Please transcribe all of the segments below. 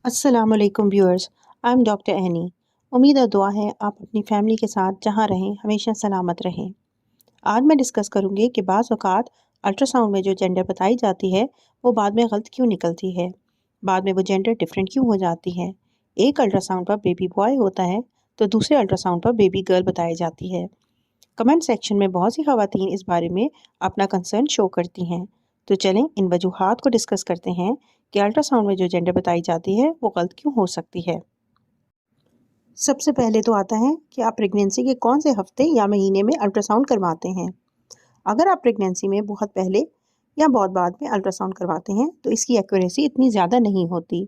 अस्सलाम वालेकुम viewers. I am doctor any. उम्मीद और दुआ है आप अपनी फैमिली के साथ जहाँ रहें हमेशा सलामत रहें। आज मैं डिस्कस करूँगी कि बाज़ औक़ात अल्ट्रासाउंड में जो जेंडर बताई जाती है वो बाद में गलत क्यों निकलती है, बाद में वो जेंडर डिफरेंट क्यों हो जाती है। एक अल्ट्रासाउंड पर बेबी बॉय होता है तो दूसरे अल्ट्रासाउंड पर बेबी गर्ल बताई जाती है। कमेंट सेक्शन में बहुत सी ख़वातीन इस बारे में अपना कंसर्न शो करती हैं। तो चलें इन वजूहात को डिस्कस करते हैं कि अल्ट्रासाउंड में जो जेंडर बताई जाती है वो गलत क्यों हो सकती है। सबसे पहले तो आता है कि आप प्रेगनेंसी के कौन से हफ्ते या महीने में अल्ट्रासाउंड करवाते हैं। अगर आप प्रेगनेंसी में बहुत पहले या बहुत बाद में अल्ट्रासाउंड करवाते हैं तो इसकी एक्यूरेसी इतनी ज़्यादा नहीं होती।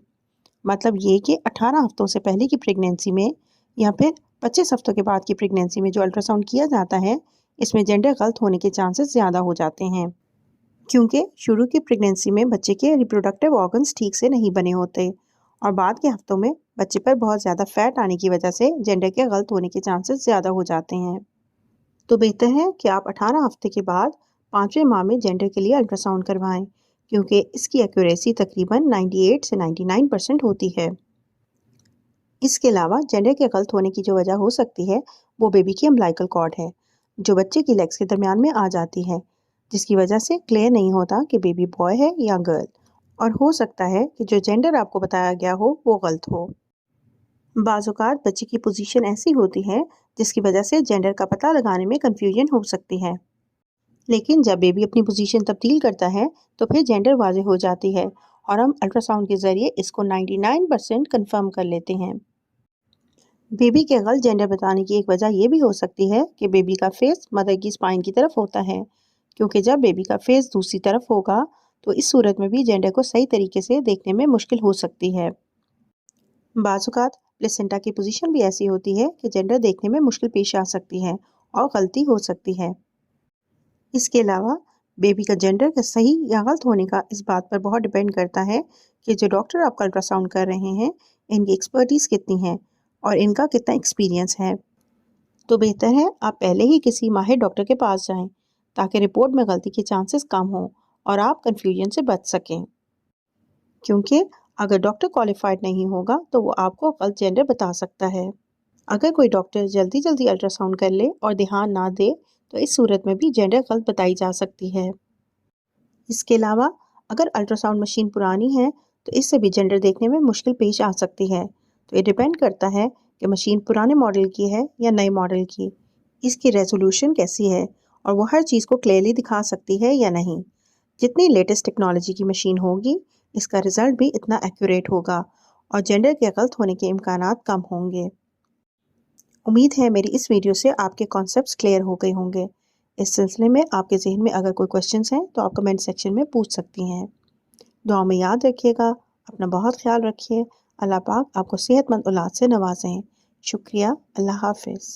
मतलब ये कि 18 हफ्तों से पहले की प्रेगनेंसी में या फिर 25 हफ्तों के बाद की प्रेगनेंसी में जो अल्ट्रासाउंड किया जाता है इसमें जेंडर गलत होने के चांसेस ज़्यादा हो जाते हैं, क्योंकि शुरू की प्रेगनेंसी में बच्चे के रिप्रोडक्टिव ऑर्गन्स ठीक से नहीं बने होते और बाद के हफ्तों में बच्चे पर बहुत ज़्यादा फैट आने की वजह से जेंडर के गलत होने के चांसेस ज़्यादा हो जाते हैं। तो बेहतर है कि आप 18 हफ्ते के बाद 5वें माह में जेंडर के लिए अल्ट्रासाउंड करवाएं, क्योंकि इसकी एक्यूरेसी तकरीबन 98 से 99% होती है। इसके अलावा जेंडर के गलत होने की जो वजह हो सकती है वो बेबी की अम्बिलिकल कॉर्ड है, जो बच्चे की लेग्स के दरमियान में आ जाती है, जिसकी वजह से क्लियर नहीं होता कि बेबी बॉय है या गर्ल, और हो सकता है कि जो जेंडर आपको बताया गया हो वो गलत हो। बाज़ औक़ात बच्चे की पोजीशन ऐसी होती है जिसकी वजह से जेंडर का पता लगाने में कंफ्यूजन हो सकती है, लेकिन जब बेबी अपनी पोजीशन तब्दील करता है तो फिर जेंडर वाज़ेह हो जाती है और हम अल्ट्रासाउंड के ज़रिए इसको 99% कंफर्म कर लेते हैं। बेबी के गलत जेंडर बताने की एक वजह यह भी हो सकती है कि बेबी का फेस मदर की स्पाइन की तरफ होता है, क्योंकि जब बेबी का फेस दूसरी तरफ होगा तो इस सूरत में भी जेंडर को सही तरीके से देखने में मुश्किल हो सकती है। बाज़ औक़ात प्लेसेंटा की पोजीशन भी ऐसी होती है कि जेंडर देखने में मुश्किल पेश आ सकती है और गलती हो सकती है। इसके अलावा बेबी का जेंडर का सही या गलत होने का इस बात पर बहुत डिपेंड करता है कि जो डॉक्टर आपका अल्ट्रासाउंड कर रहे हैं इनकी एक्सपर्टीज़ कितनी है और इनका कितना एक्सपीरियंस है। तो बेहतर है आप पहले ही किसी माहिर डॉक्टर के पास जाएं, ताकि रिपोर्ट में गलती के चांसेस कम हों और आप कंफ्यूजन से बच सकें, क्योंकि अगर डॉक्टर क्वालिफाइड नहीं होगा तो वो आपको गलत जेंडर बता सकता है। अगर कोई डॉक्टर जल्दी जल्दी अल्ट्रासाउंड कर ले और ध्यान ना दे तो इस सूरत में भी जेंडर गलत बताई जा सकती है। इसके अलावा अगर अल्ट्रासाउंड मशीन पुरानी है तो इससे भी जेंडर देखने में मुश्किल पेश आ सकती है। तो ये डिपेंड करता है कि मशीन पुराने मॉडल की है या नए मॉडल की, इसकी रेजोल्यूशन कैसी है और वो हर चीज़ को क्लियरली दिखा सकती है या नहीं। जितनी लेटेस्ट टेक्नोलॉजी की मशीन होगी इसका रिज़ल्ट भी इतना एक्यूरेट होगा और जेंडर के गलत होने के इम्कानात कम होंगे। उम्मीद है मेरी इस वीडियो से आपके कॉन्सेप्ट्स क्लियर हो गए होंगे। इस सिलसिले में आपके जहन में अगर कोई क्वेश्चंस हैं तो आप कमेंट सेक्शन में पूछ सकती हैं। दुआ में याद रखिएगा, अपना बहुत ख्याल रखिए। अल्लाह पाक आपको सेहतमंद औलाद से नवाजें। शुक्रिया। अल्लाह हाफ़िज़।